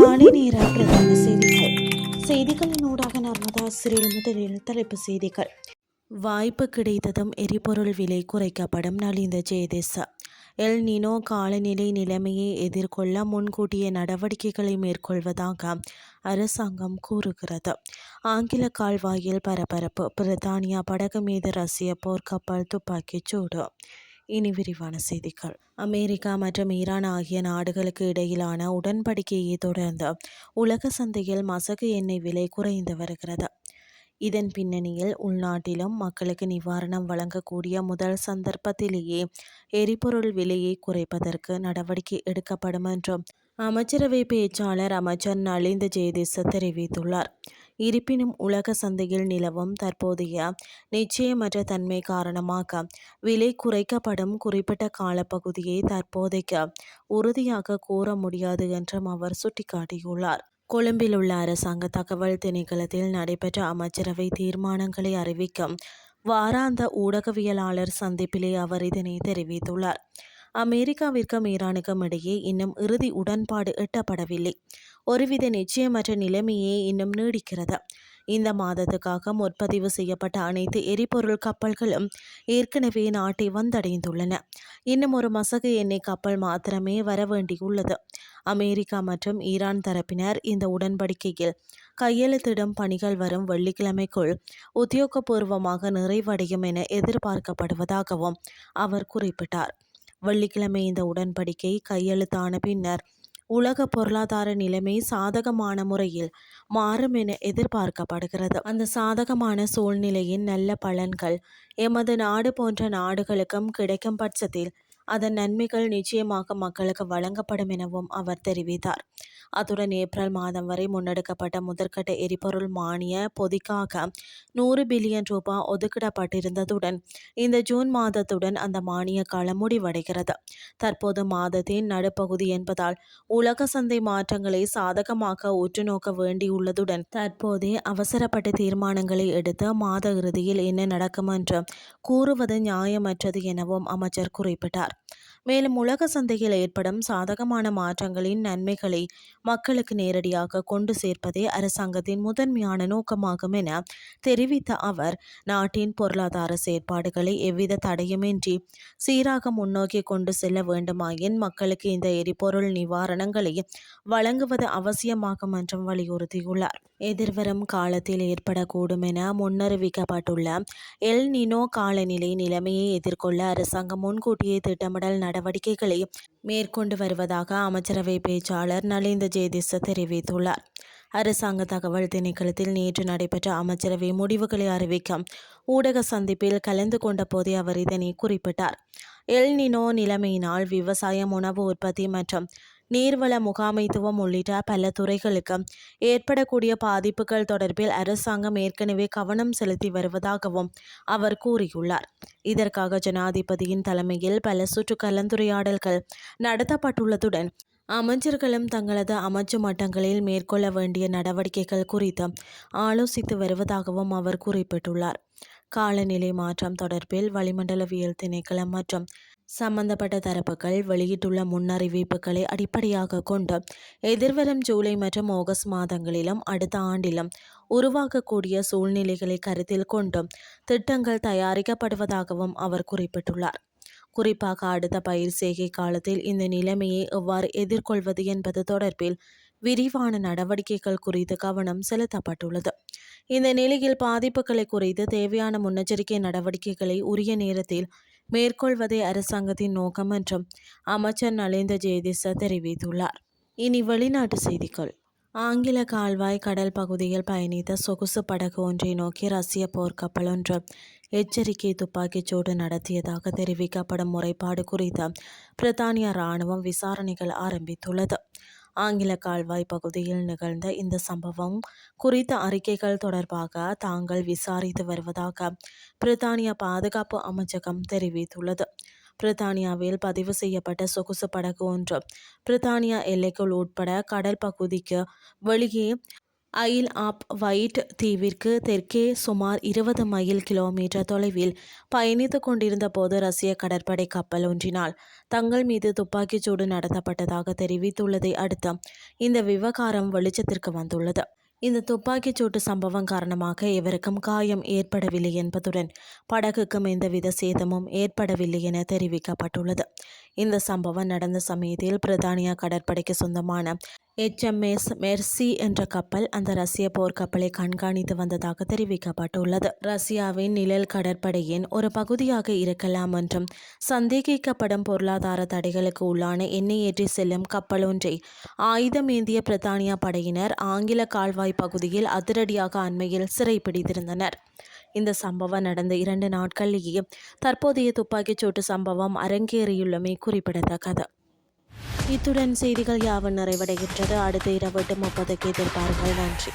காலை நேர பிரதான செய்திகள். செய்திகளினூடாக நர்மதா சிறில் முதலில் தலைப்பு செய்திகள். வாய்ப்பு கிடைத்ததும் எரிபொருள் விலை குறைக்கப்படும் நலிந்த ஜெயதேச. எல் நினோ காலநிலை நிலைமையை எதிர்கொள்ள முன்கூட்டிய நடவடிக்கைகளை மேற்கொள்வதாக அரசாங்கம் கூறுகிறது. ஆங்கில கால்வாயில் பரபரப்பு. பிரித்தானியா படகு மீது ரஷ்ய போர்க்கப்பல் துப்பாக்கிச் சூடு. இனி விரிவான செய்திகள். அமெரிக்கா மற்றும் ஈரான் ஆகிய நாடுகளுக்கு இடையிலான உடன்படிக்கையை தொடர்ந்து உலக சந்தையில் மசகு எண்ணெய் விலை குறைந்து வருகிறது. இதன் பின்னணியில் உள்நாட்டிலும் மக்களுக்கு நிவாரணம் வழங்கக்கூடிய முதல் சந்தர்ப்பத்திலேயே எரிபொருள் விலையை குறைப்பதற்கு நடவடிக்கை எடுக்கப்படும் என்றும் அமைச்சரவை பேச்சாளர் அமைச்சர் நலிந்த ஜெயதீச தெரிவித்துள்ளார். இருப்பினும் உலக சந்தையில் நிலவும் தற்போதைய நிச்சயமற்ற தன்மை காரணமாக விலை குறைக்கப்படும் குறிப்பிட்ட காலப்பகுதியை தற்போதைக்கு உறுதியாக கூற முடியாது என்றும் அவர் சுட்டிக்காட்டியுள்ளார். கொழும்பில் உள்ள அரசாங்க தகவல் திணைக்களத்தில் நடைபெற்ற அமைச்சரவை தீர்மானங்களை அறிவிக்கும் வாராந்த ஊடகவியலாளர் சந்திப்பிலே அவர் இதனை தெரிவித்துள்ளார். அமெரிக்காவிற்கும் ஈரானுக்கும் இடையே இன்னும் இறுதி உடன்பாடு எட்டப்படவில்லை. ஒருவித நிச்சயமற்ற நிலைமையே இன்னும் நீடிக்கிறது. இந்த மாதத்துக்காக முற்பதிவு செய்யப்பட்ட அனைத்து எரிபொருள் கப்பல்களும் ஏற்கனவே நாட்டை வந்தடைந்துள்ளன. இன்னும் ஒரு மசகு எண்ணெய் கப்பல் மாத்திரமே வர வேண்டியுள்ளது. அமெரிக்கா மற்றும் ஈரான் தரப்பினர் இந்த உடன்படிக்கையில் கையெழுத்திடும் பணிகள் வரும் வெள்ளிக்கிழமைக்குள் உத்தியோகபூர்வமாக நிறைவடையும் என எதிர்பார்க்கப்படுவதாகவும் அவர் குறிப்பிட்டார். வெள்ளிக்கிழமை இந்த உடன்படிக்கை கையெழுத்தான பின்னர் உலக பொருளாதார நிலைமை சாதகமான முறையில் மாறும் என எதிர்பார்க்கப்படுகிறது. அந்த சாதகமான சூழ்நிலையின் நல்ல பலன்கள் எமது நாடு போன்ற நாடுகளுக்கும் கிடைக்கும் பட்சத்தில் அதன் நன்மைகள் நிச்சயமாக மக்களுக்கு வழங்கப்படும் எனவும் அவர் தெரிவித்தார். அத்துடன் ஏப்ரல் மாதம் வரை முன்னெடுக்கப்பட்ட முதற்கட்ட எரிபொருள் மானிய பொதிக்காக 100 பில்லியன் ரூபாய் ஒதுக்கிடப்பட்டிருந்ததுடன் இந்த ஜூன் மாதத்துடன் அந்த மானிய காலம் முடிவடைகிறது. தற்போது மாதத்தின் நடுப்பகுதி என்பதால் உலக சந்தை மாற்றங்களை சாதகமாக உற்றுநோக்க வேண்டியுள்ளதுடன் தற்போதே அவசரப்பட்ட தீர்மானங்களை எடுத்து மாத இறுதியில் என்ன நடக்கும் என்று கூறுவது நியாயமற்றது எனவும் அமைச்சர் குறிப்பிட்டார். மேலும் உலக சந்தையில் ஏற்படும் சாதகமான மாற்றங்களின் நன்மைகளை மக்களுக்கு நேரடியாக கொண்டு சேர்ப்பதே அரசாங்கத்தின் முதன்மையான நோக்கமாகும் என தெரிவித்த அவர், நாட்டின் பொருளாதார செயற்பாடுகளை எவ்வித தடையுமின்றி சீராக முன்னோக்கி கொண்டு செல்ல வேண்டுமாயின் மக்களுக்கு இந்த எரிபொருள் நிவாரணங்களை வழங்குவது அவசியமாகும் என்றும் வலியுறுத்தியுள்ளார். எதிர்வரும் காலத்தில் ஏற்படக்கூடும் என முன்னறிவிக்கப்பட்டுள்ள எல் நினோ காலநிலை நிலைமையை எதிர்கொள்ள அரசாங்கம் முன்கூட்டியே திட்டமிடல் நடவடிக்கைகளை மேற்கொண்டு வருவதாக அமைச்சரவை பேச்சாளர் நலிந்த ஜெயதீச தெரிவித்துள்ளார். அரசாங்க தகவல் திணைக்களத்தில் நேற்று நடைபெற்ற அமைச்சரவை முடிவுகளை அறிவிக்கும் ஊடக சந்திப்பில் கலந்து கொண்ட போதே அவர் இதனை குறிப்பிட்டார். எல் நினோ நிலைமையினால் விவசாயம், உணவு உற்பத்தி மற்றும் நீர்வள முகாமைத்துவம் உள்ளிட்ட பல துறைகளுக்கு ஏற்படக்கூடிய பாதிப்புகள் தொடர்பில் அரசாங்கம் ஏற்கனவே கவனம் செலுத்தி வருவதாகவும் அவர் கூறியுள்ளார். இதற்காக ஜனாதிபதியின் தலைமையில் பல சுற்று கலந்துரையாடல்கள் நடத்தப்பட்டுள்ளதுடன் அமைச்சர்களும் தங்களது அமைச்சு மட்டங்களில் மேற்கொள்ள வேண்டிய நடவடிக்கைகள் குறித்து ஆலோசித்து வருவதாகவும் அவர் குறிப்பிட்டுள்ளார். காலநிலை மாற்றம் தொடர்பில் வளிமண்டலவியல் திணைக்களம் மற்றும் சம்பந்தப்பட்ட தரப்புகள் வெளியிட்டுள்ள முன்னறிவிப்புகளை அடிப்படையாக கொண்டு எதிர்வரும் ஜூலை மற்றும் ஆகஸ்ட் மாதங்களிலும் அடுத்த ஆண்டிலும் உருவாகக்கூடிய சூழ்நிலைகளை கருத்தில் கொண்டும் திட்டங்கள் தயாரிக்கப்படுவதாகவும் அவர் குறிப்பிட்டுள்ளார். குறிப்பாக அடுத்த பயிர் செய்கை காலத்தில் இந்த நிலைமையை எவ்வாறு எதிர்கொள்வது என்பது தொடர்பில் விரிவான நடவடிக்கைகள் குறித்து கவனம் செலுத்தப்பட்டுள்ளது. இந்த நிலையில் பாதிப்புகளை குறைத்து தேவையான முன்னெச்சரிக்கை நடவடிக்கைகளை உரிய நேரத்தில் மேற்கொள்வதே அரசாங்கத்தின் நோக்கம் என்றும் அமைச்சர் நலிந்த ஜெயதீச தெரிவித்துள்ளார். இனி வெளிநாட்டு செய்திகள். ஆங்கில கால்வாய் கடல் பகுதியில் பயணித்த சொகுசு படகு ஒன்றை நோக்கி ரஷ்ய போர்க்கப்பல் ஒன்று எச்சரிக்கை துப்பாக்கிச்சூடு நடத்தியதாக தெரிவிக்கப்படும் முறைப்பாடு குறித்து பிரித்தானிய இராணுவம் விசாரணைகள் ஆரம்பித்துள்ளது. ஆங்கில கால்வாய் பகுதியில் நிகழ்ந்த இந்த சம்பவம் குறித்த அறிக்கைகள் தொடர்பாக தாங்கள் விசாரித்து வருவதாக பிரித்தானிய பாதுகாப்பு அமைச்சகம் தெரிவித்துள்ளது. பிரித்தானியாவில் பதிவு செய்யப்பட்ட சொகுசு படகு ஒன்று பிரித்தானியா எல்லைக்குள் உட்பட கடல் பகுதிக்கு வெளியே ஐல் ஆப் வைட் தீவிற்கு தெற்கே சுமார் 20 மைல் கிலோமீட்டர் தொலைவில் பயணித்துக் கொண்டிருந்த போது ரஷ்ய கடற்படை கப்பல் ஒன்றினால் தங்கள் மீது துப்பாக்கிச்சூடு நடத்தப்பட்டதாக தெரிவித்துள்ளதை அடுத்து இந்த விவகாரம் வெளிச்சத்திற்கு வந்துள்ளது. இந்த துப்பாக்கிச்சூட்டு சம்பவம் காரணமாக எவருக்கும் காயம் ஏற்படவில்லை என்பதுடன் படகுக்கும் எந்தவித சேதமும் ஏற்படவில்லை என தெரிவிக்கப்பட்டுள்ளது. இந்த சம்பவம் நடந்த சமயத்தில் பிரித்தானியா கடற்படைக்கு சொந்தமான HMS மெர்சி என்ற கப்பல் அந்த ரஷ்ய போர்க்கப்பலை கண்காணித்து வந்ததாக தெரிவிக்கப்பட்டுள்ளது. ரஷ்யாவின் நிழல் கடற்படையின் ஒரு பகுதியாக இருக்கலாம் என்றும் சந்தேகிக்கப்படும் பொருளாதார தடைகளுக்கு உள்ளான எண்ணெய் ஏற்றி செல்லும் கப்பல் ஒன்றை ஆயுதமேந்திய பிரித்தானியா படையினர் ஆங்கில கால்வாய் பகுதியில் அதிரடியாக அண்மையில் சிறைப்பிடித்திருந்தனர். இந்த சம்பவம் நடந்த 2 நாட்களிலேயே தற்போதைய துப்பாக்கிச்சூட்டு சம்பவம் அரங்கேறியுள்ளமை குறிப்பிடத்தக்கது. இத்துடன் செய்திகள் யாவும் நிறைவடைகின்றது. அடுத்த இரவு 8:30க்கு எதிர்பாருங்கள். நன்றி.